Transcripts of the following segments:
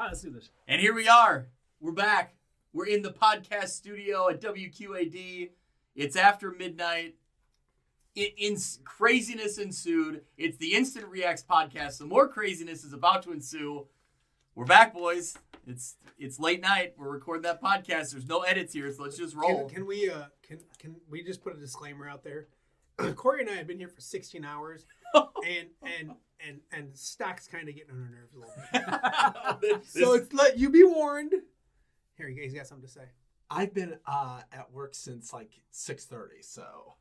right, let's do this. And here we are. We're back. We're in the podcast studio at WQAD. It's after midnight. Craziness ensued. It's the Instant REAX podcast. So more craziness is about to ensue. We're back, boys. It's late night. We're recording that podcast. There's no edits here, so let's just roll. Can we just put a disclaimer out there? Corey and I have been here for 16 hours, and Stock's kind of getting on our nerves a little bit. So it's let you be warned. Here, you guys got something to say. I've been at work since like 6:30, so.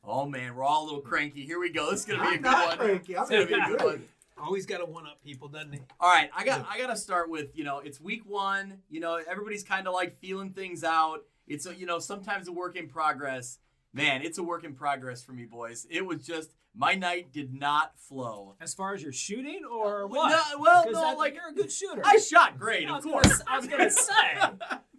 Oh man, we're all a little cranky. Here we go. This is gonna be a I'm good not one. cranky. It's gonna be a good one. Always got to one up people, doesn't he? All right, I got to start with, it's week one. Everybody's kind of like feeling things out. It's sometimes a work in progress. Man, it's a work in progress for me, boys. It was just my night did not flow. As far as your shooting or what? You're a good shooter. I shot great, of course. I was gonna say.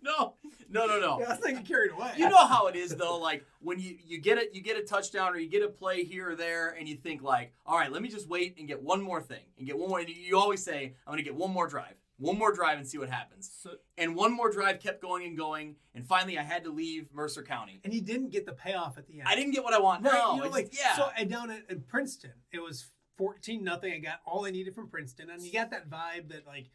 No. Yeah, I was thinking carried away. You know how it is though. Like when you get a touchdown or you get a play here or there, and you think like, all right, let me just wait and get one more thing and get one more. And you always say, I'm gonna get one more drive and see what happens. And one more drive kept going, and finally I had to leave Mercer County. And you didn't get the payoff at the end. I didn't get what I want. Right? No, So down at Princeton, it was 14-0. I got all I needed from Princeton, and you got that vibe that like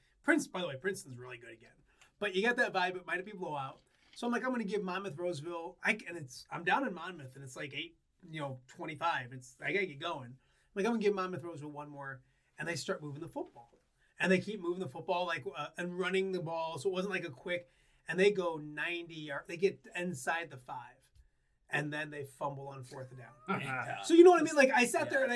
By the way, Princeton's really good again, but you got that vibe. It might be blowout. So I'm like, I'm going to give Monmouth Roseville. I'm down in Monmouth, and it's like 8:25. I got to get going. I'm like, I'm going to give Monmouth Roseville one more, and they start moving the football, and they keep moving the football and running the ball. So it wasn't like a quick, and they go 90 yards. They get inside the 5, and then they fumble on 4th down. So you know what I mean? Like I sat there and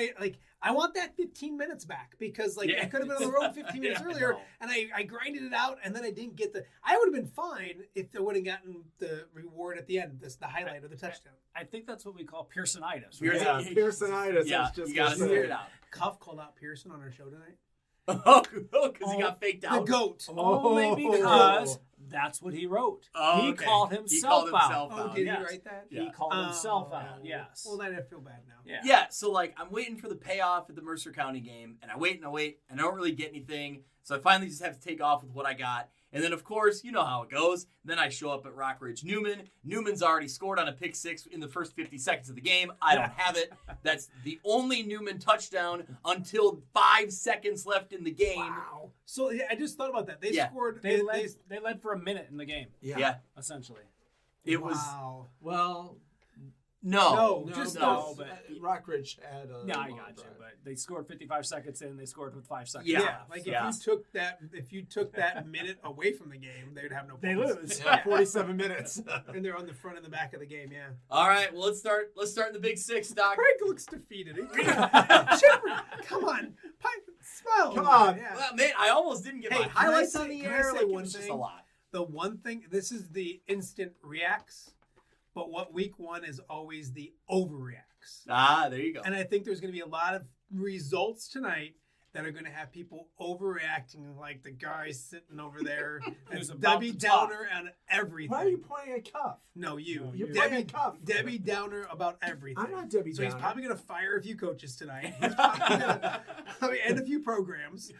I want that 15 minutes back because I could have been on the road 15 minutes earlier, and I grinded it out, and then I didn't get I would have been fine if I would have gotten the reward at the end, the highlight of the touchdown. I think that's what we call Pearsonitis. Right? Yeah, Pearsonitis. Yeah, you got to figure it out. Cuff called out Pearson on our show tonight. Because he got faked out. The GOAT. Only because that's what he wrote. Oh, he called himself out. Oh, did he write that? He called himself out, yes. Well, then I feel bad now. Yeah, so I'm waiting for the payoff at the Mercer County game, and I wait, and I don't really get anything, so I finally just have to take off with what I got. And then, of course, you know how it goes. Then I show up at Rockridge Newman. Newman's already scored on a pick 6 in the first 50 seconds of the game. I don't have it. That's the only Newman touchdown until 5 seconds left in the game. Wow. So I just thought about that. They scored. They led for a minute in the game. Yeah. Essentially. It was. Well. No. But Rockridge had a I got you. But they scored 55 seconds in. They scored with 5 seconds. Yeah. If you took that minute away from the game, they'd have no points. They lose. 47 minutes. And they're on the front and the back of the game, yeah. All right, well, let's start in the Big Six, Doc. Craig looks defeated. Chipper, come on. Smile. Come on. Yeah. Well, man, I almost didn't get my highlights on the air. It was just a lot. The one thing, this is the instant reacts, but what week one is always the overreacts. There you go. And I think there's going to be a lot of results tonight that are going to have people overreacting, like the guy sitting over there. There's Debbie Downer on everything. Why are you pointing at Cuff? No, you. You're Debbie pointing at Cuff. Debbie Downer about everything. I'm not Debbie Downer. So he's probably going to fire a few coaches tonight. He's probably going to end a few programs.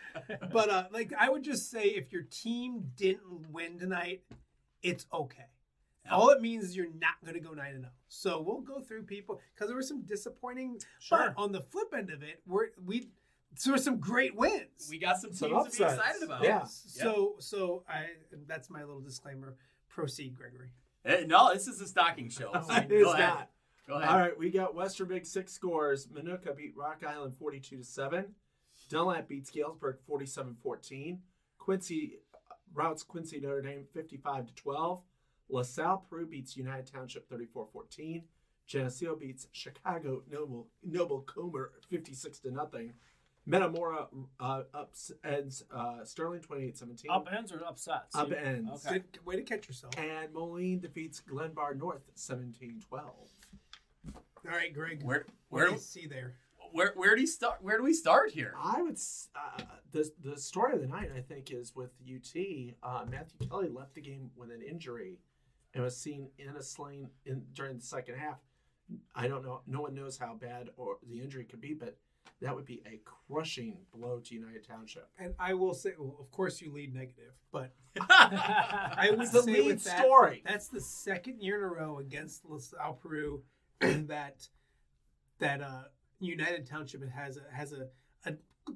But I would just say, if your team didn't win tonight, it's okay. All it means is you're not going to go 9-0. So we'll go through people because there were some disappointing. Sure. But on the flip end of it, there were some great wins. We got some teams to be excited about. Yeah. So that's my little disclaimer. Proceed, Gregory. No, this is a stocking show. So It go is ahead. not. Go ahead. All right, we got Western Big Six scores. Minooka beat Rock Island 42-7. Dunlap beats Galesburg 47-14. Quincy routs Quincy Notre Dame 55-12. LaSalle Peru beats United Township 34-14. Geneseo beats Chicago Noble Comer 56-0. Metamora upends Sterling 28-17. Upends or upsets? Upends. Okay. Good way to catch yourself. And Moline defeats Glenbar North 17-12. All right, Greg. Where do you see there? Where do you start? Where do we start here? I would the story of the night, I think, is with UT. Matthew Kelly left the game with an injury and was seen in a sling during the second half. I don't know. No one knows how bad or the injury could be, but that would be a crushing blow to United Township. And I will say, well, of course, you lead negative, but I would It's the say lead with that, story. that's the second year in a row against LaSalle Peru that United Township has a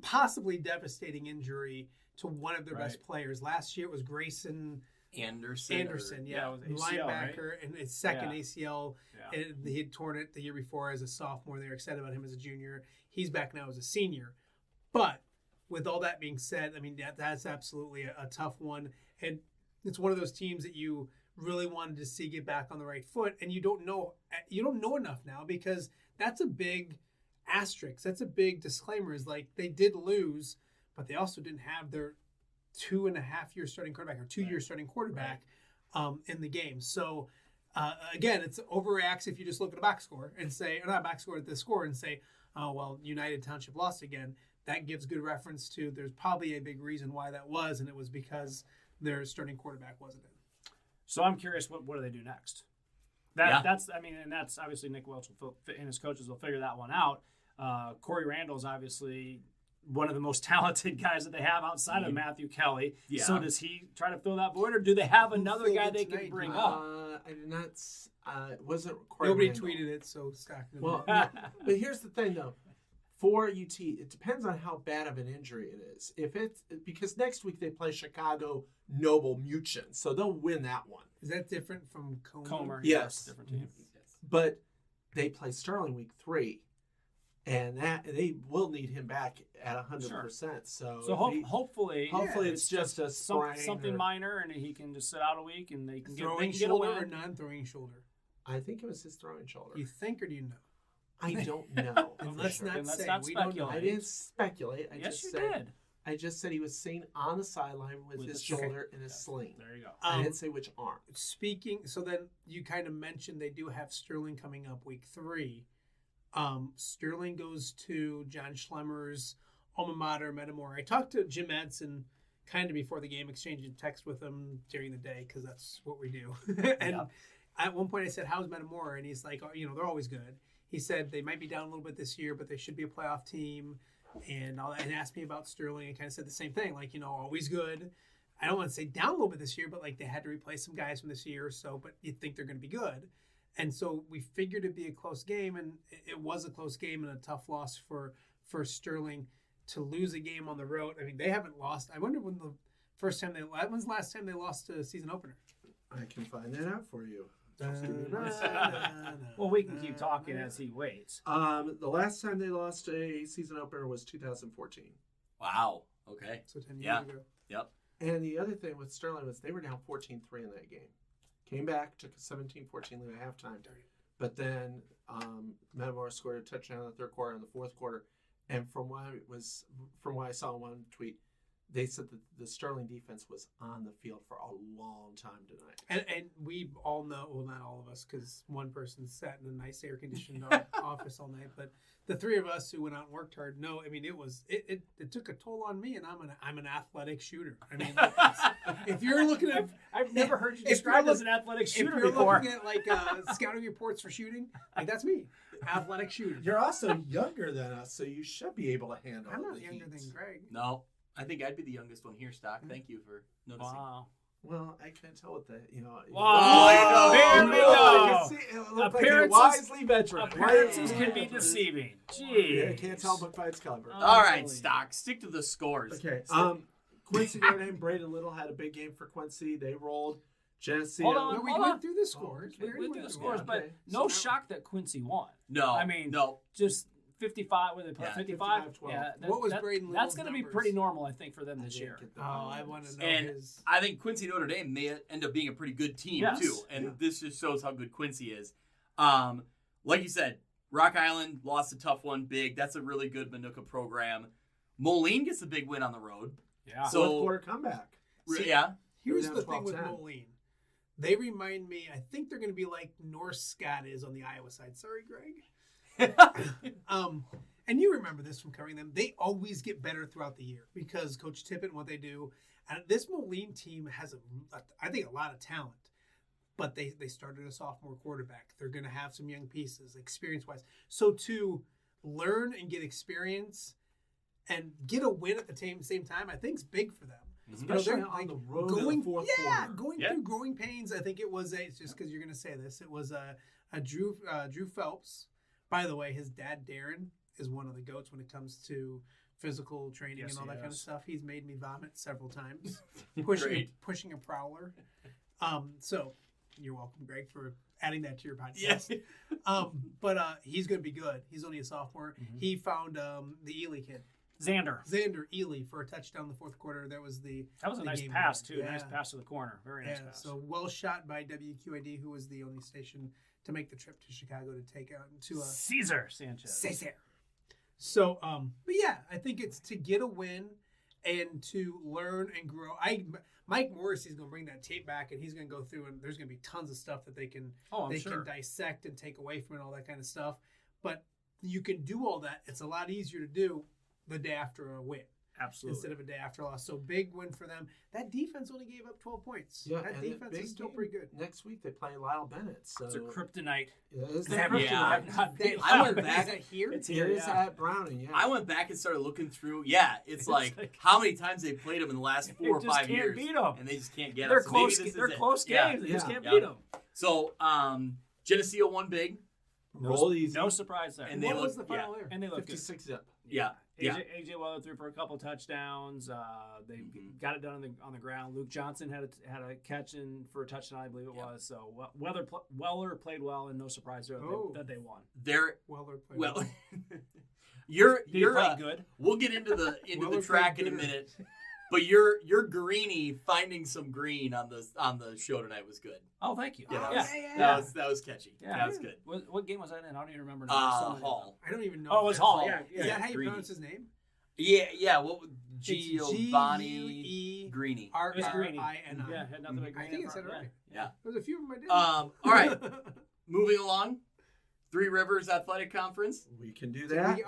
possibly devastating injury to one of their best players. Last year it was Grayson Anderson, Yeah, it was ACL, linebacker, and his second Yeah. ACL. Yeah. And he had torn it the year before as a sophomore. They were excited about him as a junior. He's back now as a senior. But with all that being said, I mean, that's absolutely a tough one. And it's one of those teams that you really wanted to see get back on the right foot. And you don't know enough now, because that's a big asterisk. That's a big disclaimer, is like they did lose, but they also didn't have their 2.5-year starting quarterback or 2-year starting quarterback in the game. So again, it's overreacts if you just look at a box score and say, or not box score, at the score and say, oh, well, United Township lost again. That gives good reference to there's probably a big reason why that was, and it was because their starting quarterback wasn't in. So I'm curious, what do they do next? That's obviously Nick Welch and his coaches will figure that one out. Corey Randall's obviously one of the most talented guys that they have outside of Matthew Kelly. Yeah. So does he try to fill that void, or do they have another guy they can bring up? I did not. It wasn't Corey Nobody Randall. tweeted it, so Scott can Well, but here's the thing, though. For UT, it depends on how bad of an injury it is. If it's because next week they play Chicago Noble Muchen, so they'll win that one. Is that different from Comer, Yes. different team. But they play Sterling week 3, and they will need him back at 100%. So Hopefully it's just a sprain something or- minor, and he can just sit out a week, and they can throwing get a shoulder win. or non-throwing shoulder? I think it was his throwing shoulder. You think, or do you know? I don't know. And for let's sure. not Then let's say. not We don't know. I didn't speculate. Yes, you did. I just said he was seen on the sideline with his his shoulder in a sling. There you go. I didn't say which arm. Speaking, so then you kind of mentioned they do have Sterling coming up week 3. Sterling goes to John Schlemmer's alma mater, Metamora. I talked to Jim Edson kind of before the game, exchanging text with him during the day, because that's what we do. And at one point I said, how's Metamora? And he's like, oh, they're always good. He said they might be down a little bit this year, but they should be a playoff team. And asked me about Sterling and kind of said the same thing, like, always good. I don't want to say down a little bit this year, but like they had to replace some guys from this year or so, but you'd think they're going to be good. And so we figured it'd be a close game, and it was a close game and a tough loss for Sterling to lose a game on the road. I mean, they haven't lost. I wonder when's the last time they lost a season opener? I can find that out for you. Well, we can keep talking as he waits. The last time they lost a season opener was 2014. Wow. Okay. So 10 years Yeah. ago. Yep. And the other thing with Sterling was they were down 14-3 in that game. Came back, took a 17-14 lead at halftime. But then Metamora scored a touchdown in the third quarter and the fourth quarter. And from what I saw in one tweet, they said that the Sterling defense was on the field for a long time tonight. And we all know, well, not all of us, because one person sat in a nice air-conditioned office all night, but the three of us who went out and worked hard know, I mean, it took a toll on me, and I'm an athletic shooter. I mean, if you're looking at... I've never heard you described as an athletic shooter if you're before. looking at, like, scouting reports for shooting, like, that's me. Athletic shooter. You're also younger than us, so you should be able to handle I'm not the younger heat. than Greg. No, I think I'd be the youngest one here, Stock. Thank you for noticing. Wow. Well, I can't tell what the, Wow. There we go. It looked like a Appearances- wisely veteran. Appearances can be deceiving. Jeez. Yeah, can't tell but by its cover. All right, Stock. Stick to the scores. Okay. Quincy Notre Dame, Braden Little had a big game for Quincy. They rolled. Geneseo. Hold on. No, we Hold went on. through the scores. We went through the scores, Yeah, but okay. no So- shock that Quincy won. No. I mean, no. just 55. Were they put Yeah, 55? 55-12. Yeah. What was Braden That's Little's going to be numbers? pretty normal, I think, for them this I didn't year. get the Oh, I want to know And his... I think Quincy Notre Dame may end up being a pretty good team Yes. too, and Yeah. this just shows how good Quincy is. Like you said, Rock Island lost a tough one, big. That's a really good Manuka program. Moline gets a big win on the road. Yeah. So- Fourth quarter comeback. See, Yeah, Here's down the thing with 12-10. Moline. They remind me, I think they're going to be like North Scott is on the Iowa side. Sorry, Greg. And you remember this from covering them. They always get better throughout the year because Coach Tippett and what they do. And this Moline team has, I think, a lot of talent. But they started a sophomore quarterback. They're going to have some young pieces, experience-wise. So, too, learn and get experience and get a win at the same time, I think is big for them. Especially they're, on the road going, in the fourth quarter. Going through growing pains. I think it was it's just because you're going to say this. It was a Drew Phelps. By the way, his dad Darren is one of the goats when it comes to physical training and all that kind of stuff. He's made me vomit several times pushing a prowler. So you're welcome, Greg, for adding that to your podcast. Yeah. But he's going to be good. He's only a sophomore. Mm-hmm. He found the Ely kid. Xander Ely for a touchdown in the fourth quarter. That was a nice pass too. Yeah. Nice pass to the corner. Very nice pass. So well shot by WQAD, who was the only station to make the trip to Chicago to take out Cesar Sanchez. Cesar. So, but yeah, I think it's to get a win and to learn and grow. Mike Morrissey's going to bring that tape back, and he's going to go through, and there's going to be tons of stuff that they can can dissect and take away from it, all that kind of stuff. But you can do all that. It's a lot easier to do the day after a win. Absolutely. Instead of a day after a loss. So big win for them. That defense only gave up 12 points. Yeah, that defense is still pretty good. Next week they play Lyle Bennett. So it's a kryptonite. I went back. Is that here? It is at Browning. Yeah. I went back and started looking through. Yeah, it's like how many times they played them in the last 4 or 5 years, beat them. and they just can't get them. So close games. They just can't beat them. So Geneseo won big. Roll easy. No surprise there. And what was the final there? And they looked 56 zip. Yeah. AJ Weller threw for a couple touchdowns. They got it done on the ground. Luke Johnson had a catch in for a touchdown, I believe it was. So Weller played well, and no surprise there that they won. Weller played well. You're good. We'll get into the track in a minute. But your Greeny finding some green on the show tonight was good. Oh, thank you. That was catchy. Yeah, that was good. What game was that in? I don't even remember. Hall. I don't even know. Oh, it was Hall. Yeah. Is that how you pronounce his name? Yeah. What Giovanni Greeny? R-I-N-I. Yeah, had nothing but Greeny. I think I said it right. Yeah. There's a few of them I did. All right. Moving along. Three Rivers Athletic Conference. We can do that.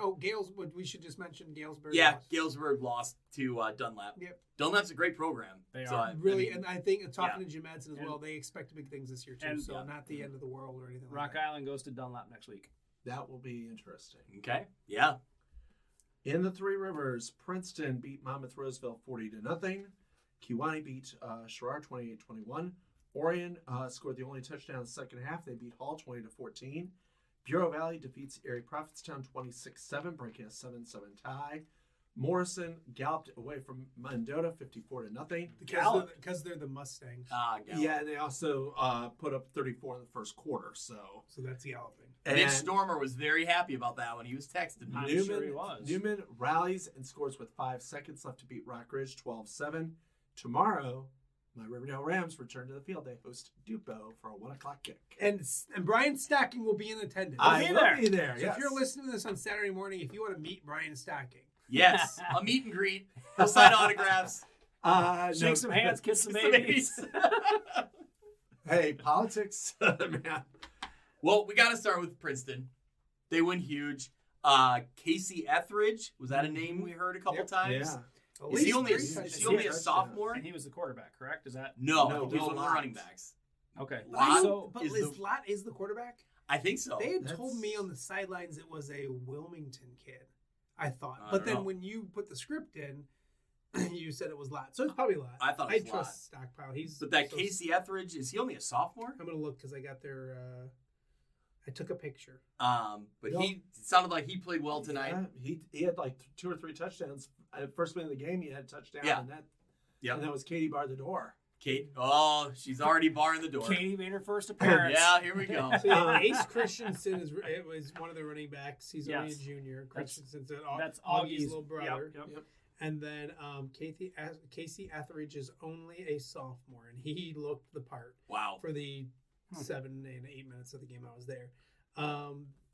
We should just mention Galesburg. Yeah, lost. Galesburg lost to Dunlap. Yep. Dunlap's a great program. They are. Really, and I think talking to Jim Madsen as well, they expect big things this year too. Not the end of the world or anything like that. Rock Island goes to Dunlap next week. That will be interesting. Okay. Yeah. In the Three Rivers, Princeton beat Monmouth Roseville 40-0. Kewanee beat Sherrard 28-21. Orion scored the only touchdown in the second half. They beat Hall 20-14. Bureau Valley defeats Erie Prophetstown 26-7, breaking a 7-7 tie. Morrison galloped away from Mendota 54-0. Because they're the Mustangs. Yeah, and they also put up 34 in the first quarter. So that's galloping. And Mitch Stormer was very happy about that when he was texting me. I'm sure he was. Newman rallies and scores with 5 seconds left to beat Rock Ridge 12-7. Tomorrow, my Riverdale Rams return to the field. They host Dupo for a 1:00 kick. And Brian Stocking will be in attendance. I will be there. So if you're listening to this on Saturday morning, if you want to meet Brian Stocking. Yes, a meet and greet. He'll sign autographs. Shake some hands, kiss some babies. Hey, politics, man. Well, we got to start with Princeton. They win huge. Casey Etheridge, was that a name we heard a couple times? Yeah. Is he only a sophomore? And he was the quarterback, correct? Is that no? He was one of the running backs. Okay. Lott is the quarterback? I think so. They had told me on the sidelines it was a Wilmington kid, I thought. But then when you put the script in, you said it was Lott. So it's probably Lott. I thought it was Lott. I trust Stockpile. Casey Etheridge, is he only a sophomore? I'm going to look because I got their I took a picture. But he sounded like he played well tonight. Yeah, he had like 2 or 3 touchdowns. First minute of the game, he had a touchdown. Yeah. And that was Katie barred the door. Kate, she's already barring the door. Katie made her first appearance. Yeah, here we go. So Ace Christensen was one of the running backs. He's only a junior. Christensen's that's Augie's little brother. Yep. And then Casey Etheridge is only a sophomore, and he looked the part. Wow. For the 7 and 8 minutes of the game I was there.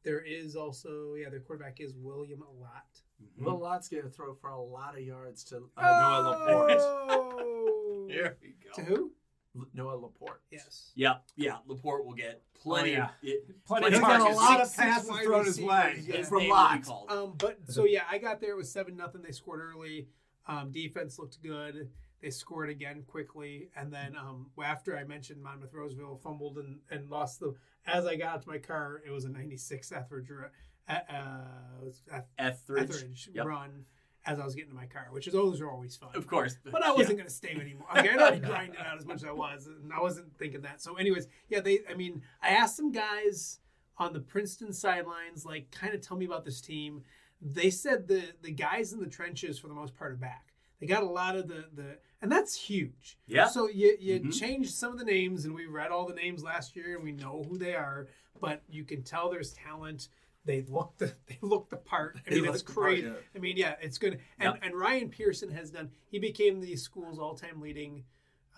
There is also, their quarterback is William Lott. Mm-hmm. Will Lott's going to throw for a lot of yards to Noah Laporte. Here we go. To who? Noah Laporte. Yes. Yeah. Laporte will get plenty of plenty of targets. A lot of passes thrown his way from Lott. I got there. It was 7-0. They scored early. Defense looked good. They scored again quickly. And then after I mentioned Monmouth Roseville fumbled and lost as I got out to my car, it was a 96 Etheridge Etheridge. Yep. run as I was getting to my car, those are always fun. Of course. But I wasn't going to stay anymore. Okay, I'd already grinded out as much as I was, and I wasn't thinking that. So anyways, I asked some guys on the Princeton sidelines, like, kind of tell me about this team. They said the guys in the trenches, for the most part, are back. They got a lot of the and that's huge. Yeah. So you changed some of the names, and we read all the names last year, and we know who they are, but you can tell there's talent. They look the part. I mean, it's great. Yeah. I mean, yeah, it's good. And Ryan Pearson he became the school's all-time leading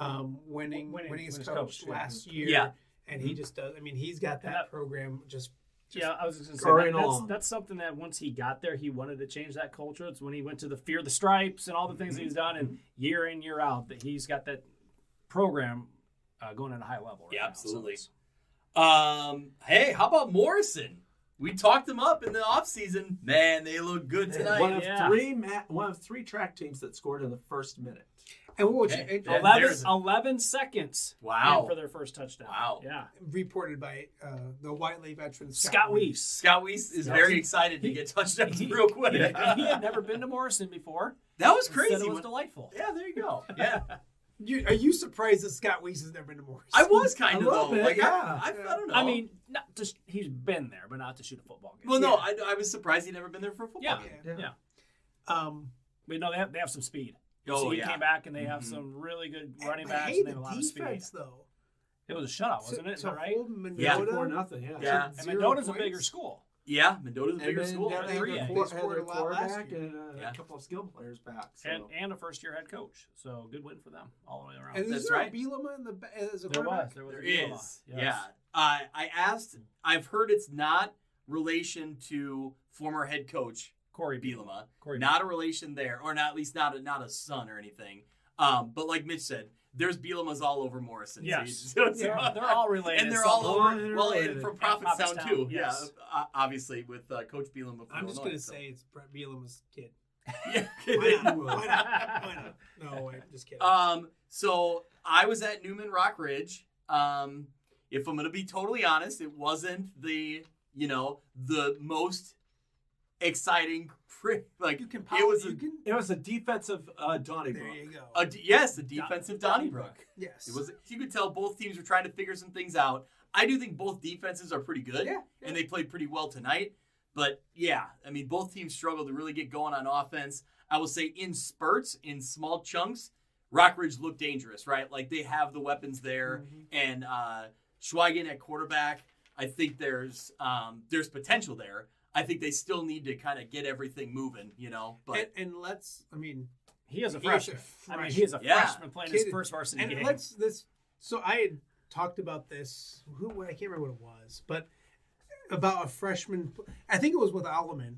winningest coach last year. Yeah. And he just does. I mean, he's got that program just yeah, I was just going going to along. say that's something that once he got there, he wanted to change that culture. It's when he went to the Fear the Stripes and all the things he's done, and year in, year out, that he's got that program going at a high level. Right Yeah, now. absolutely. So Hey, how about Morrison? We talked them up in the offseason. Man, they look good tonight. One of three track teams that scored in the first minute. and what was Okay. 11 seconds Wow. in for their first touchdown. Wow. Yeah. reported by the Whiteley veteran Scott Weiss. Scott Weiss is very excited to get touchdowns real quick. He had never been to Morrison before. That was Said crazy. it was delightful. Yeah, there you go. Yeah. Are you surprised that Scott Weiss has never been to Morrison? I was kind of, little though. bit, Like, yeah. I don't know. I mean, not just he's been there, but not to shoot a football game. well, no, I was surprised he'd never been there for a football Yeah. game. Yeah. Um, But no, they have some speed. Oh, so he yeah. came back and they have some really good running I backs hate and they the have a lot of speed. defense, though. It was a shutout, wasn't it? Is that right? hold Mendota, Yeah. 4-0. Yeah. Yeah. And 0 Mendota's a points. bigger school. Yeah, Mendota's a And bigger then school. they Yeah, had three, their yeah. They had scored their a lot last quarterback year. and Yeah. a couple of skill players back. So. And a first-year head coach. So good win for them all the way around. And That's is there right. a Bielema in as a There quarterback? was There a Bielema. is. Yes. Yeah. I asked, I've heard it's not relation to former head coach Corey Bielema. Corey Not a relation there, or not, at least not a son or anything. But like Mitch said, there's Bielemas all over Morrison. Yes. So They're all related. and they're all somehow. over. Well, and from Prophetstown Prophetstown, too. yes. Yeah, obviously with Coach Bielema. From I'm just Illinois, going to so. say it's Brett Bielema's kid. Yeah. Why not? Why not? Why not? No, I'm just kidding. So I was at Newman Rock Ridge. If I'm going to be totally honest, it wasn't the most exciting. Like you can it was. It was a defensive Donnybrook. There you go. Yes, the defensive Donnybrook. Yes. It was. You could tell both teams were trying to figure some things out. I do think both defenses are pretty good, and they played pretty well tonight. But yeah, I mean, both teams struggled to really get going on offense. I will say in spurts, in small chunks, Rockridge looked dangerous, right? Like they have the weapons there, and Schweigen at quarterback. I think there's potential there. I think they still need to kind of get everything moving, But and let's. I mean, He is a He is a freshman. I mean, he is a Yeah. freshman playing his first varsity game. So I had talked about this. I can't remember what it was, but about a freshman. I think it was with Alleman,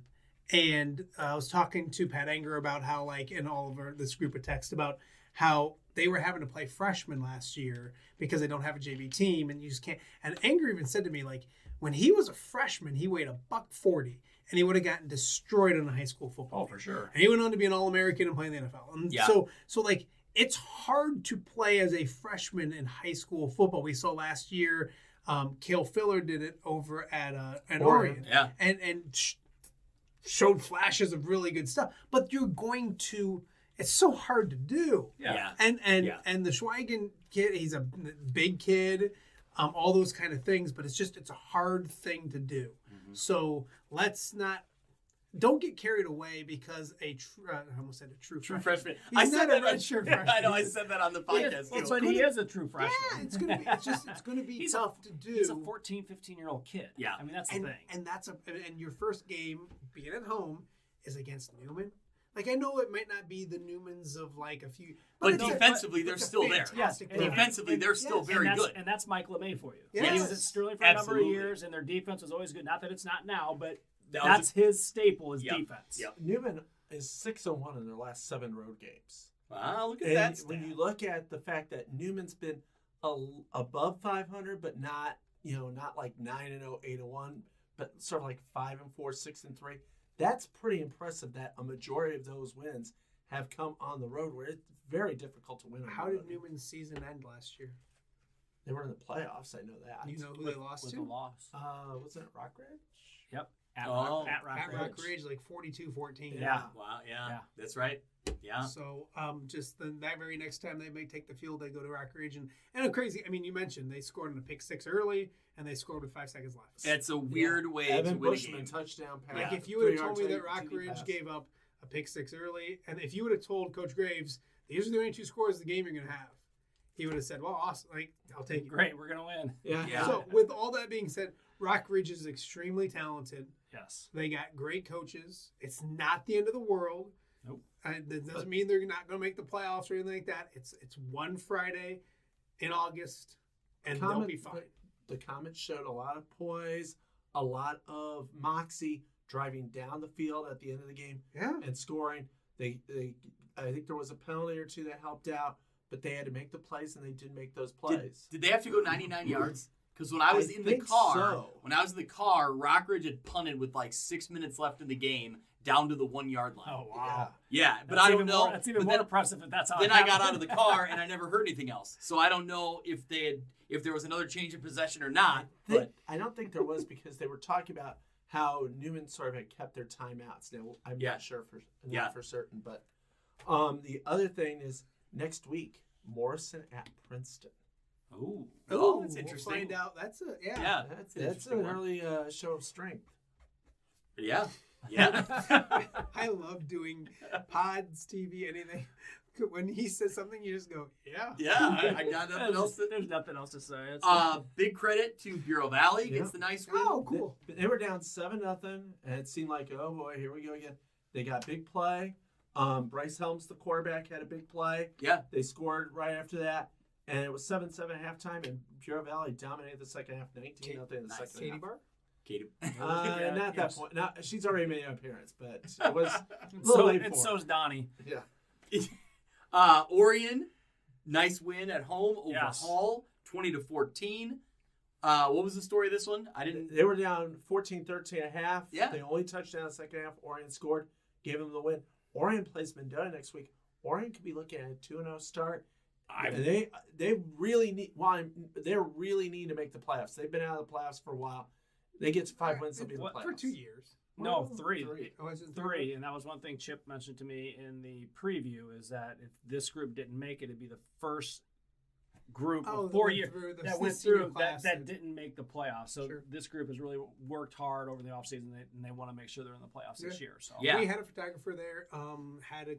and I was talking to Pat Anger about how, like, in all of this group of text about how they were having to play freshmen last year because they don't have a JV team, and you just can't. And Anger even said to me, like, when he was a freshman, he weighed $140, and he would have gotten destroyed in a high school football. Oh, for sure. And he went on to be an All-American and play in the NFL. And Yeah. so like, it's hard to play as a freshman in high school football. We saw last year, Cale Filler did it over at Orion. yeah. And showed flashes of really good stuff. But it's so hard to do. Yeah. And the Schweigen kid, he's a big kid, all those kind of things, but it's a hard thing to do. So don't get carried away because I almost said a true freshman. He's He's not a that redshirt I freshman. know, I said that on the podcast. But he is a true freshman. Yeah, it's gonna be He's tough to do. He's a 14, 15-year-old kid. Yeah. I mean, that's the thing. And your first game being at home is against Newman. Like, I know it might not be the Newmans of like a few, But defensively, they're still there. fantastic Yeah, program. Defensively, they're still very and good. And that's Mike LeMay for you. Yes. He was at Sterling for a number Absolutely. of years, and their defense was always good. Not that it's not now, but That was that's his staple is Yep. defense. Yep. Newman is 6-1 in their last 7 road games. Wow, look at And that stat. when you look at the fact that Newman's been above 500, but not like 9-0, 8-1, but sort of like 5-4, 6-3. That's pretty impressive. That a majority of those wins have come on the road, where it's very difficult to win. On How the did road. Newman's season end last year? They were in the playoffs. I know that. You know who they lost With to? a loss. Wasn't it Rockridge? Yep. at Oh. Rock At Ridge. Rock Ridge, like 42-14. Yeah. Wow. Yeah. Yeah. That's right. Yeah. So just that very next time they may take the field, they go to Rock Ridge. And crazy. I mean, you mentioned they scored on a pick six early, and they scored with 5 seconds left. It's a weird way Evan to win a Bushman game. touchdown pass. Like if you would have 3-yard told me that TD Rock Ridge pass. gave up a pick six early, and if you would have told Coach Graves these are the only 2 scores of the game you're going to have, he would have said, "Well, awesome. Like I'll take it." Great, we're gonna win. Yeah. Yeah. So with all that being said, Rock Ridge is extremely talented. Yes. They got great coaches. It's not the end of the world. Nope. That doesn't mean they're not going to make the playoffs or anything like that. It's one Friday in August, and they'll be fine. The comments showed a lot of poise, a lot of moxie, driving down the field at the end of the game Yeah. and scoring. They I think there was a penalty or two that helped out, but they had to make the plays, and they did make those plays. Did they have to go 99 yards? Because when I was in the car, Rockridge had punted with like 6 minutes left in the game down to the 1 yard line. Oh wow. Yeah, but That's I don't even know. That's even but more impressive if that's how. then it I got happened. out of the car and I never heard anything else. So I don't know if there was another change in possession or not. But I don't think there was because they were talking about how Newman sort of had kept their timeouts. Now I'm Yeah. not sure for Yeah. for certain, but the other thing is next week Morrison at Princeton. oh, Oh, that's interesting. We'll find out. That's a yeah. Yeah, That's interesting an one. early show of strength. Yeah, yeah. I love doing pods, TV, anything. When he says something, you just go, yeah. Yeah, I got nothing else. There's nothing else to say. It's Big credit to Bureau Valley. Yeah. Gets the nice win. Oh, cool. They were down 7-0, and it seemed like, oh boy, here we go again. They got big play. Bryce Helms, the quarterback, had a big play. Yeah. They scored right after that, and it was 7-7 at halftime, and Bureau Valley dominated the second half, 19-0 in the Nice. second Katie half. Bar? Katie. Yeah, Not at that yes. point. Not, she's already made an appearance, but it was a and little late and for her. so's Donnie. Yeah. Orion, nice win at home over Yes. Hall, 20-14. What was the story of this one? I didn't. They were down 14-13 at half. Yeah. They only touched down the second half. Orion scored, gave them the win. Orion plays Mendota next week. Orion could be looking at a 2-0 start. And they really need to make the playoffs. They've been out of the playoffs for a while. They get to 5 wins, they'll be in the playoffs. For 2 years. No, Well, 3. Oh, is it 3, and that was one thing Chip mentioned to me in the preview is that if this group didn't make it, it'd be the first group Oh, of 4 went years through the that went senior through class that and- didn't make the playoffs. So Sure. this group has really worked hard over the offseason, and they want to make sure they're in the playoffs this year. So Yeah. We had a photographer there, had a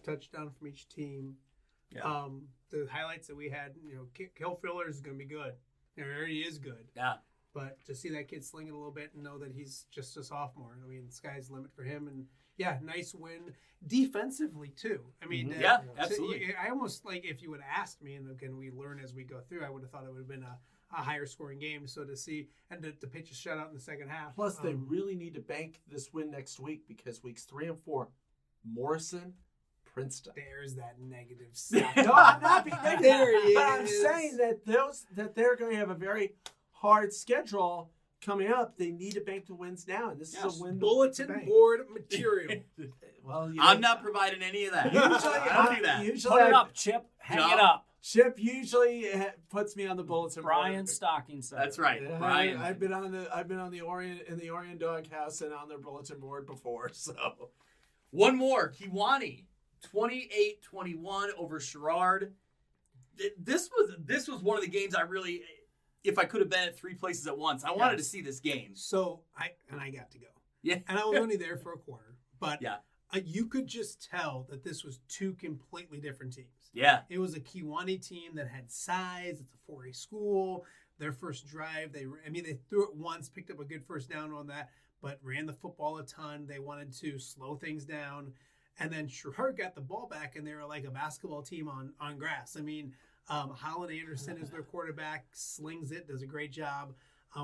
touchdown from each team. Yeah. The highlights that we had, Kill Filler is going to be good. He already is good. Yeah. But to see that kid sling it a little bit and know that he's just a sophomore, I mean, sky's the limit for him. And yeah, nice win defensively too. I mean, Mhm. Yeah, so absolutely. I almost like if you would have asked me, and again we learn as we go through, I would have thought it would have been a higher scoring game. So to see and to pitch a shutout in the second half. Plus, they really need to bank this win next week because weeks 3 and 4, Morrison, Princeton. There's that negative side. No, I'm not being negative. There he But I'm is. saying that they're going to have a very hard schedule coming up. They need to bank the wins now, and this Yes. is a win. to Bulletin bank. board material. Well, I'm not providing any of that. Usually, I don't do that. Usually, put it up, Chip. Hang Job. it up. Chip usually puts me on the bulletin board. Brian Stocking said. That's right, Yeah, Brian. I've been on the Orion in the Orion Doghouse and on their bulletin board before. So One more, Kiwani, 28-21 over Sherrard. This was one of the games I really, if I could have been at 3 places at once, I wanted to see this game. So I got to go. Yeah. And I was only there for a quarter, but Yeah. You could just tell that this was 2 completely different teams. Yeah. It was a Kiwani team that had size. It's a 4A school. Their first drive, they threw it once, picked up a good first down on that, but ran the football a ton. They wanted to slow things down. And then Sherrard got the ball back, and they were like a basketball team on grass. I mean, Holland Anderson is their quarterback, slings it, does a great job.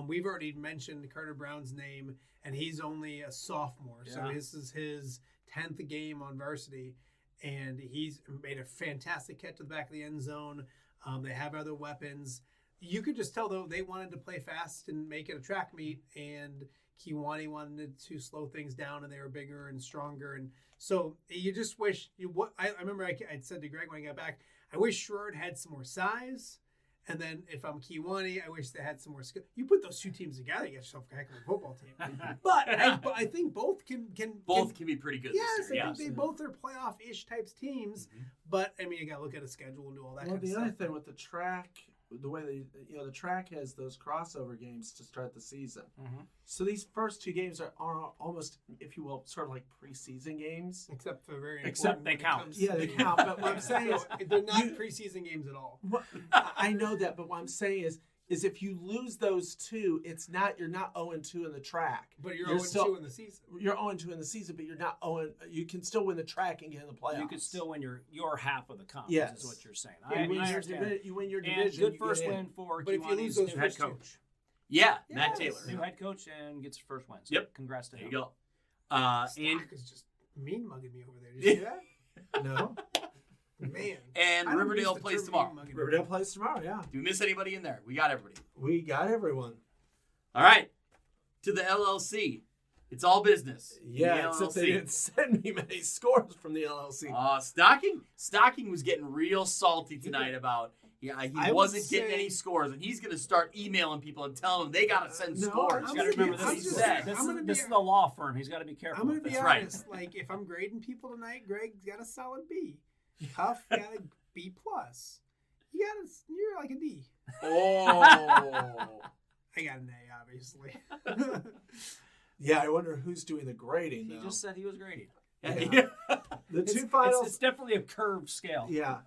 We've already mentioned Carter Brown's name, and he's only a sophomore. So Yeah. this is his 10th game on varsity, and he's made a fantastic catch to the back of the end zone. They have other weapons. You could just tell, though, they wanted to play fast and make it a track meet, and Kiwani wanted to slow things down, and they were bigger and stronger. And so you just wish I remember I said to Greg when I got back, I wish Sherrard had some more size And then if I'm Kiwani, I wish they had some more skill. You put those two teams together, you get yourself a heck of a football team. but I think both can be pretty good. Yes, this year. I think they both are playoff-ish types teams. Mm-hmm. But I mean, you got to look at a schedule and do all that. Well, kind of the stuff. other thing with the track, the way the track has those crossover games to start the season. Mm-hmm. So these first two games are almost, if you will, sort of like preseason games. Except for very Except important they when it count. comes Yeah, to they the- count. But what I'm saying is, they're not preseason games at all. I know that. But what I'm saying is if you lose those two, you're not 0-2 in the track. But you're 0-2 still, in the season. You're 0-2 in the season, but you're not 0. You can still win the track and get in the playoffs. You could still win your half of the conference. Yes. Is what you're saying. You win I your understand. you win your And division. good you first get in. win for But if you lose Kiwani's those new head first two- coach. Yeah, Matt Yes. Taylor. New head coach and gets his first win. So Yep. Congrats to There him. you go. Stock And is just mean mugging me over there. Did you see that? No. Man. and I don't Riverdale use the plays term tomorrow. mean mugging. Riverdale plays tomorrow. Yeah, Do we miss anybody in there? We got everybody. we got everyone. All right. To the LLC. It's all business. Yeah, The except they LLC. didn't send me many scores from the LLC. Stocking was getting real salty tonight about he I would wasn't getting say- any scores, and he's gonna start emailing people and telling them they gotta send No, scores. I'm You got to gonna be- remember I'm this. just- said. This, I'm is, gonna be- this is the law firm. He's got to be careful. I'm gonna with be this. right. honest. Like, if I'm grading people tonight, Greg's got a solid B. Huff got a B plus. You're like a D. Oh. I got an A, obviously. Yeah, I wonder who's doing the grading He though. just said he was grading. Yeah. The two finals. It's definitely a curved scale. Yeah,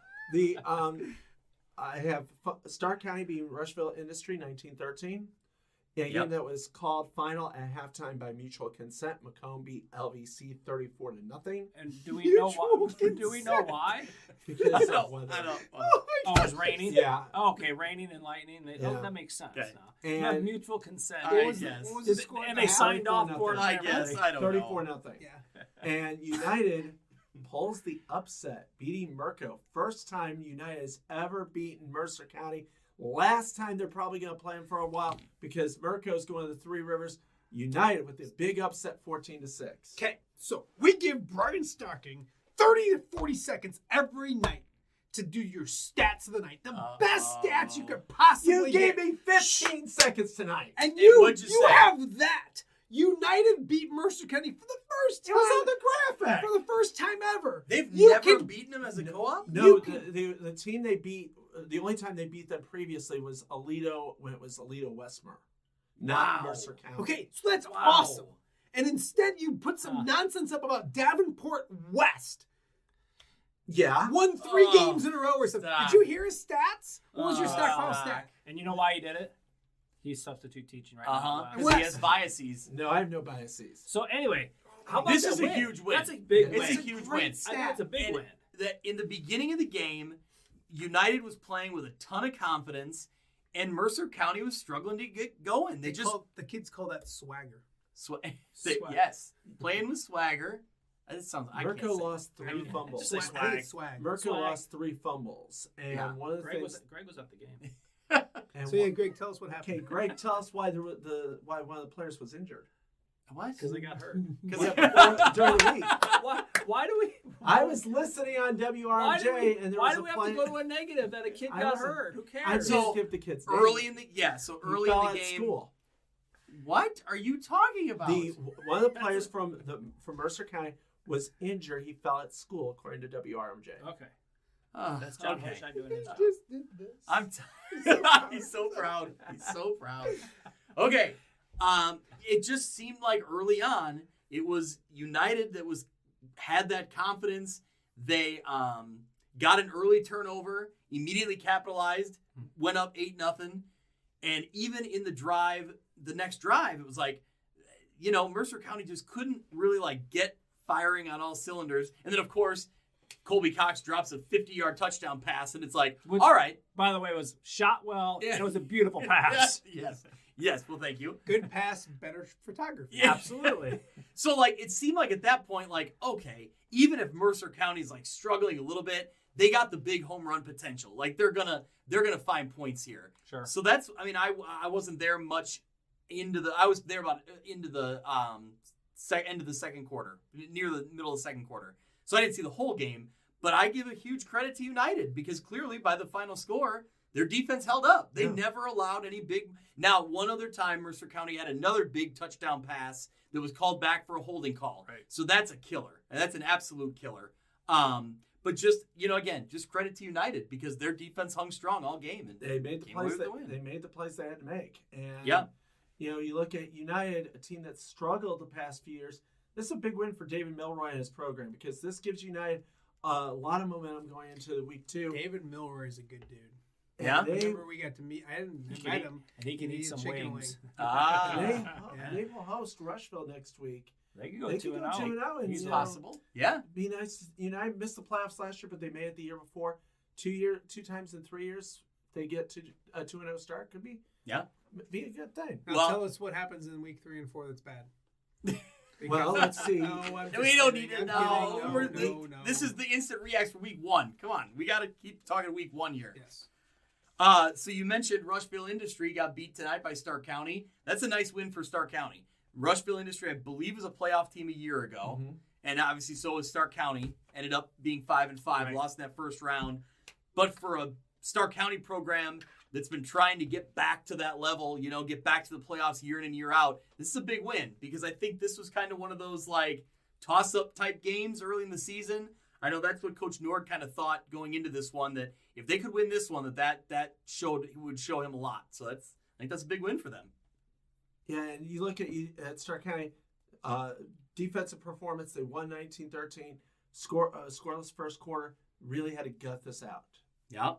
I have Stark County beating Rushville Industry 1913. In a Yep. game that was called final at halftime by mutual consent. Macomb beat LVC 34-0 And do we know why? Mutual Do we know why? because I of don't. weather. I don't. Oh, it was raining. Yeah, Oh, okay, raining and lightning. Yeah. Oh, that makes sense Okay. now. And- You have mutual consent. I What was guess. the score? And they signed off 34-0. for it. I and guess. everything. I don't know. 34-0. Yeah. And United pulls the upset, beating Merco. First time United has ever beaten Mercer County. Last time they're probably going to play them for a while because Merco's going to the Three Rivers. United with a big upset, 14-6. Okay, so we give Brian Stocking 30 to 40 seconds every night to do your stats of the night. The best stats you could possibly You gave get. me 15 seconds tonight. And And you what'd you say? have that. United beat Mercer County for the first It time. was on the graphic. For the first time ever. They've You never can- beaten them as a co-op. No, You the team they beat, the only time they beat them previously was Alito when it was Alito Westmer, not Wow. Mercer County. Okay, so that's Wow. awesome. And instead, you put some nonsense up about Davenport West. Yeah. Won 3 Oh, games in a row or something. stop. Did you hear his stats? What was your stockpile Stop. stack? And you know why he did it? He's substitute teaching right Uh now. huh. Wow. Because he has biases. No, I have no biases. So anyway, how about This that is a huge win. That's a big It's win. a huge great win. stat. I think it's a big And win. that in the beginning of the game, United was playing with a ton of confidence, and Mercer County was struggling to get going. They just The kids call that swagger. Swagger. yes, playing with swagger. That sounds. I can't Merco say. lost I 3 mean, fumbles. Say I think it's swag. Merco Swag. lost 3 fumbles, and Yeah. one of the Greg things. was at the game. And So yeah, Greg, tell us what happened. okay, Greg, tell us why why one of the players was injured. What? Because they got hurt. Yeah, during the week. Why do we? I was listening on Why WRMJ, do we, and there why was do a we have play. to go to a negative that a kid I got wasn't- hurt? Who I cares? just So, give the kids early in the He early fell in the at game. school. What are you talking about? One of the players from Mercer County was injured. He fell at school, according to WRMJ. Okay, Oh, that's John okay. Hoshine doing his job. Just did this. I'm. He's so proud. He's so proud. Okay. It just seemed like early on it was United that had that confidence. They got an early turnover, immediately capitalized, went up 8-0, and even in the next drive, it was like, Mercer County just couldn't really get firing on all cylinders, and then of course Colby Cox drops a 50-yard touchdown pass, and it's like, Which- all right. By the way, it was shot well. Yeah. And it was a beautiful pass. Yes. Well, thank you. Good pass, better photography. Yeah. Absolutely. So, it seemed like at that point, okay, even if Mercer County's struggling a little bit, they got the big home run potential. They're gonna find points here. Sure. So that's, I wasn't there much I was there about into the end of the second quarter, near the middle of the second quarter. So I didn't see the whole game, But I give a huge credit to United because clearly by the final score, their defense held up. They never allowed any big. Now, one other time, Mercer County had another big touchdown pass that was called back for a holding call. Right. So that's a killer. And that's an absolute killer. But just, again, just credit to United because their defense hung strong all game. And they made the came away plays with the win. they made the plays they had to make. And Yeah. you look at United, a team that's struggled the past few years. This is a big win for David Milroy and his program because this gives United a lot of momentum going into week 2. David Milroy is a good dude. Yeah. And Remember we got to meet. I didn't met him. And he can He eat eats some chicken wings. They will host Rushville next week. They could go They 2-0. could go 2-0 and He's you know, Possible. Yeah. be nice. United missed the playoffs last year, but they made it the year before. 2 times in 3 years, they get to a 2-0 start. Could be be a good thing. Now Well- tell us what happens in week 3 and 4 that's bad. Well, let's see. No, I'm just We don't kidding. need to I'm know. kidding. No. This is the instant reacts for week 1. Come on. We got to keep talking week 1 here. Yes. So you mentioned Rushville Industry got beat tonight by Stark County. That's a nice win for Stark County. Rushville Industry, I believe, was a playoff team a year ago. Mhm. And obviously so was Stark County. Ended up being 5-5, Right. lost in that first round. But for a Stark County program that's been trying to get back to that level, get back to the playoffs year in and year out, this is a big win because I think this was kind of one of those like toss-up type games early in the season. I know that's what Coach Nord kind of thought going into this one, that if they could win this one, that would show him a lot. So I think that's a big win for them. Yeah, and you look at Stark County, defensive performance. They won 19-13. Scoreless first quarter. Really had to gut this out. Yeah.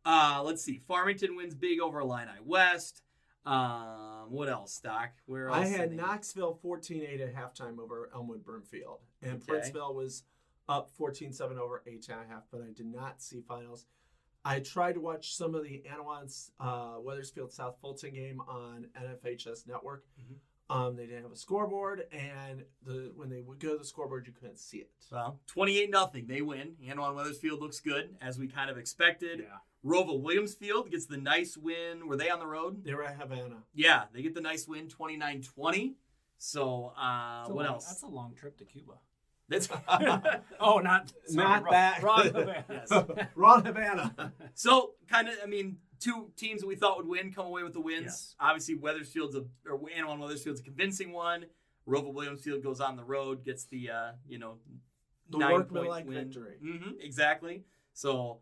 Let's see. Farmington wins big over Illini West. What else, Doc? Where else? I had Knoxville 14-8 at halftime over Elmwood Broomfield, and Okay. Princeville was up 14-7 over H.I.H., but I did not see finals. I tried to watch some of the Anawans Weathersfield South Fulton game on NFHS Network. Mhm. They didn't have a scoreboard, and when they would go to the scoreboard, you couldn't see it. Well, 28-0. They win. Anawan Weathersfield looks good, as we kind of expected. Yeah. Rova Williamsfield gets the nice win. Were they on the road? They were at Havana. Yeah, they get the nice win, 29-20. So, what else? That's a long trip to Cuba. That's Oh, not that. Wrong. yes. Wrong Havana. So, kind of, two teams that we thought would win come away with the wins. Yes. Obviously, Anawan Weathersfield's a convincing one. Rova Williamsfield goes on the road, gets the The 9-point workmanlike win. victory. Exactly. So,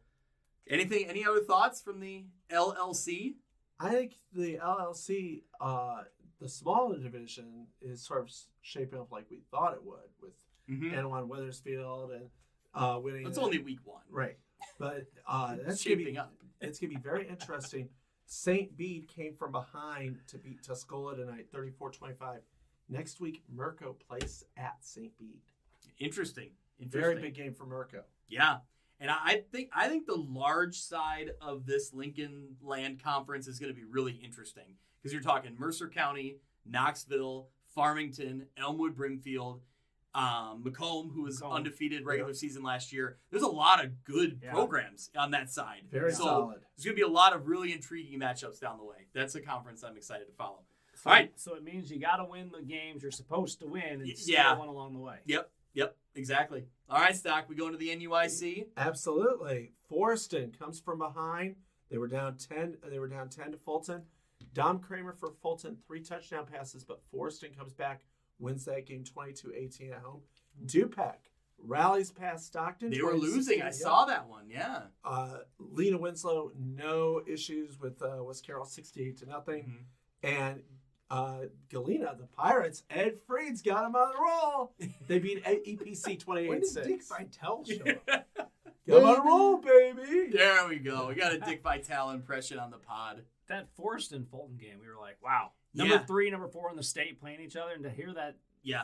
any other thoughts from the LLC? I think the LLC, the smaller division, is sort of shaping up like we thought it would with Anawan Weathersfield and winning. It's only week 1. Right. But that's shaping up. It's going to be very interesting. St. Bede came from behind to beat Tuscola tonight, 34-25. Next week, Mirco plays at St. Bede. Interesting. Very big game for Mirco. Yeah. And I think the large side of this Lincoln Land Conference is going to be really interesting because you're talking Mercer County, Knoxville, Farmington, Elmwood, Brimfield, Macomb, who was undefeated regular season last year. There's a lot of good programs on that side. Very solid. There's going to be a lot of really intriguing matchups down the way. That's a conference I'm excited to follow. So, all right. So it means you got to win the games you're supposed to win and Yeah. still win along the way. Yep, exactly. All right, Stock, we go into the NUIC. Absolutely. Forston comes from behind. They were down 10. They were down 10 to Fulton. Dom Kramer for Fulton, 3 touchdown passes, but Forston comes back, wins that game 22-18 at home. Dupec rallies past Stockton. They were losing. I 26-8. saw that one. Yeah. Lena Winslow, no issues with West Carroll, 68-0. And Galena, the Pirates, Ed Freed's got them on the roll. They beat EPC 28-6. When did Dick Vitale show up? Got them on a roll, baby. There we go. We got a Dick Vitale impression on the pod. That Forston Fulton game, we were like, wow. Number 3, number 4 in the state playing each other, and to hear that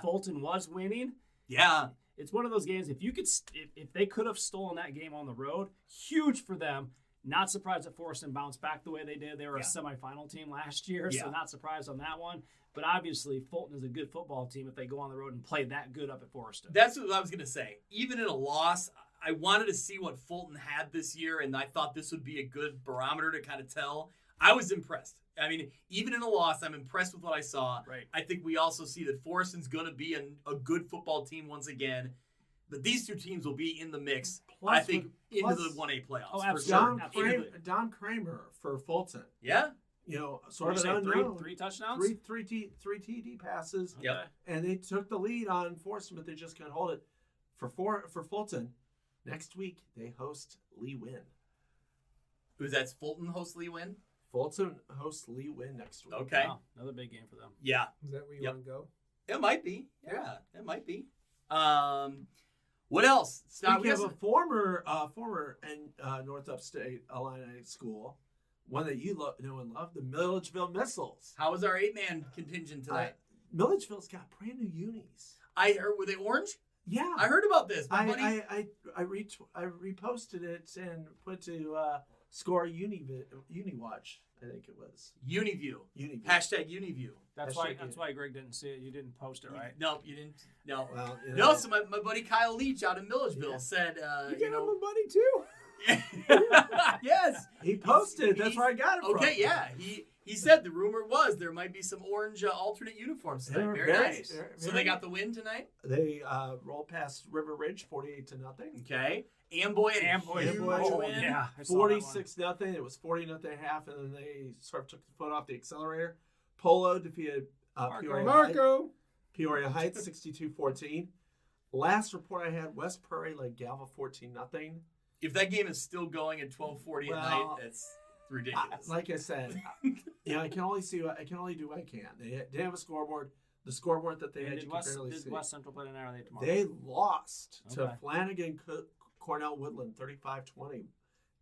Fulton was winning. Yeah. It's one of those games. If they could have stolen that game on the road, huge for them. Not surprised that Forston bounced back the way they did. They were a semifinal team last year, so not surprised on that one. But obviously, Fulton is a good football team if they go on the road and play that good up at Forston. That's what I was going to say. Even in a loss, I wanted to see what Fulton had this year, and I thought this would be a good barometer to kind of tell. I was impressed. I mean, even in a loss, I'm impressed with what I saw. Right. I think we also see that Forston's going to be a good football team once again. But these two teams will be in the mix Plus I think into plus- the 1A playoffs. Oh, for absolutely. sure. Easily. Don Kramer for Fulton. Yeah. Sort of Did you an say unknown. three touchdowns. Three TD passes. Okay. Yep. And they took the lead on Force, but they just couldn't hold it. For Fulton, next week they host Lee Win. Who's that's Fulton hosts Lee Win? Fulton hosts Lee Win next week. Okay. Wow, another big game for them. Yeah. Is that where you Yep. want to go? It might be. Yeah, it might be. What else? Scott, We have a former and North Upstate Illini school, one that you know and love, the Milledgeville Missiles. how was our 8-man contingent tonight? Milledgeville's got brand new unis. I heard, were they orange? Yeah, I heard about this. My buddy. I reposted it and put to score UniWatch. I think it was Uniview. UniView. Hashtag Uniview. That's Hashtag why Greg didn't see it. You didn't post it, right? No, you didn't. No. Well, No, so my buddy Kyle Leach out in Milledgeville Yeah. said, You get him a buddy too. yes. he posted. That's He's- where I got it from. Okay, yeah. He said the rumor was there might be some orange alternate uniforms tonight. They're Very very- nice. they're So they very- got the win tonight. They rolled past River Ridge 48-0. Okay. Amboy had a Amboy, huge Amboy, win. yeah, I saw that one. 46-0. It was 40-0 at half, and then they sort of took the foot off the accelerator. Polo defeated Peoria Heights 62-14. Last report I had, West Prairie led Galva 14-0. If that game is still going at 12:40 at night, that's ridiculous. Like I said, I can only do what I can. They have a scoreboard. The scoreboard that they had, Did you can West, barely did see. West Central play tonight, or are they tomorrow? They lost to Okay. Flanagan Cornell Woodland 35-20.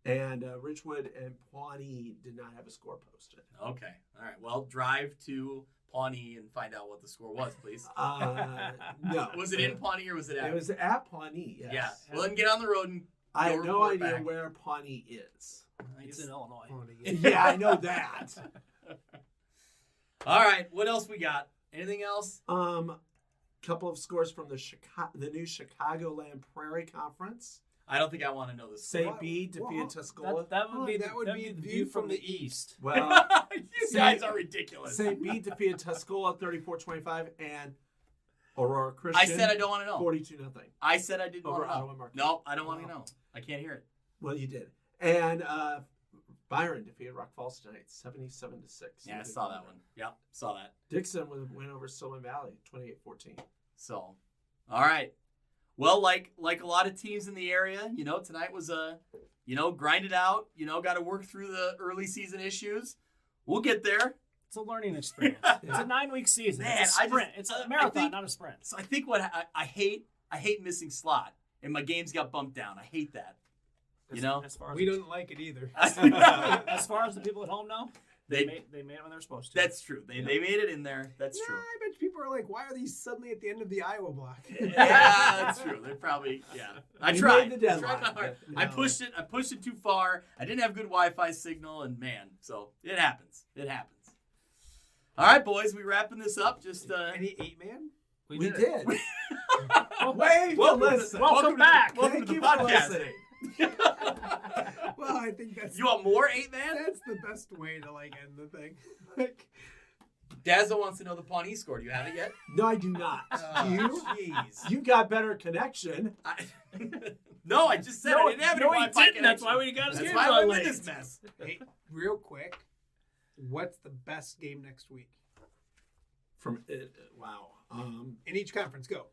And Richwood and Pawnee did not have a score posted. Okay. All right. Well, drive to Pawnee and find out what the score was, please. No. Was it in Pawnee or was it at? It was at Pawnee, yes. Yeah. Well, then get on the road and I go have no report idea back. where Pawnee is. It's in Illinois. Yeah, I know that. All right. What else we got? Anything else? Couple of scores from the new Chicagoland Prairie Conference. I don't think I want to know this. St. B defeated Tuscola. That would be that would be the view from the east. Well, You guys are ridiculous. St. B defeated Tuscola 34-25, and Aurora I Christian. said I don't want to know. 42-0. I said I didn't Over want to Ottawa know. Marquette. No, I don't want to know. I can't hear it. Well, you did. And Byron defeated Rock Falls tonight, 77-6. Yeah, I saw that one. Yep, saw that. Dixon with a win over Stillman Valley, 28-14. So, all right. Well, like a lot of teams in the area, tonight was grind it out. Got to work through the early season issues. We'll get there. It's a learning experience. It's a 9-week season. Man, it's a sprint. I It's just- a marathon, I think- not a sprint. So I think what I hate missing slot, and my games got bumped down. I hate that. As far as We don't like it either. as far as the people at home know, They- they made it when they're supposed to. That's true. They made it in there. That's true. I bet people are like, why are these suddenly at the end of the Iowa block? Yeah, that's true. They're probably I You tried. made the I tried deadline, my hard. but I no. pushed it too far. I didn't have good Wi-Fi signal, and man, so it happens. It happens. All right, boys, we wrapping this up. Just Any 8-man? We did. did. Wait, listen. welcome back. Welcome Thank to you the for podcast. listening. Well, I think that's You want more 8-man? that's the best way to end the thing. Like, Dazza wants to know the Pawnee score. Do you have it yet? No, I do not. you? Jeez. You got better connection. No, I just said I didn't have any Wi-Fi connection. That's why we got his That's games why on I'm late. in this mess. hey, real quick, what's the best game next week From wow. in each conference? Go.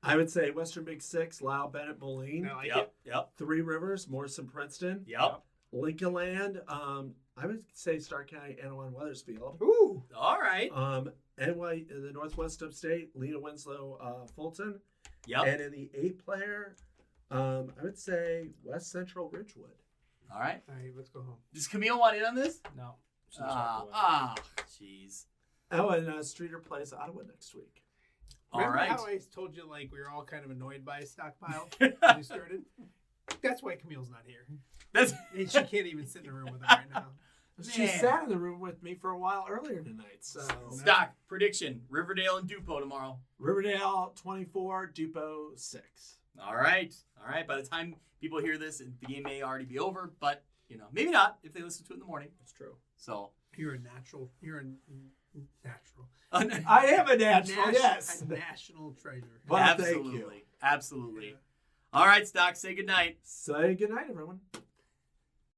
I would say Western Big Six, Lyle, Bennett, Moline. I like Yep. Three Rivers, Morrison, Princeton. Yep. Lincoln Land. I would say Stark County, Anawan, Weathersfield. it. Ooh. All right. NY, the Northwest Upstate, Lena Winslow, Fulton. Yep. And in the 8-player, I would say West Central, Ridgewood. All right. All right, let's go home. Does Camille want in on this? No. She just walked away. Jeez. Oh, and Streeter plays Ottawa next week. All Remember right. how I told you we were all kind of annoyed by stockpile when we started? That's why Camille's not here. That's And she can't even sit in the room with us right now. She Man. sat in the room with me for a while earlier tonight. So stock prediction. Riverdale and Dupo tomorrow. Riverdale 24, Dupo 6. All right. All right. By the time people hear this, the game may already be over, but maybe not if they listen to it in the morning. That's true. So You're a natural. You're a natural. I am a natural, yes. A national treasure. Well, absolutely. thank you. Absolutely. All right, Stock, say goodnight. Say goodnight, everyone.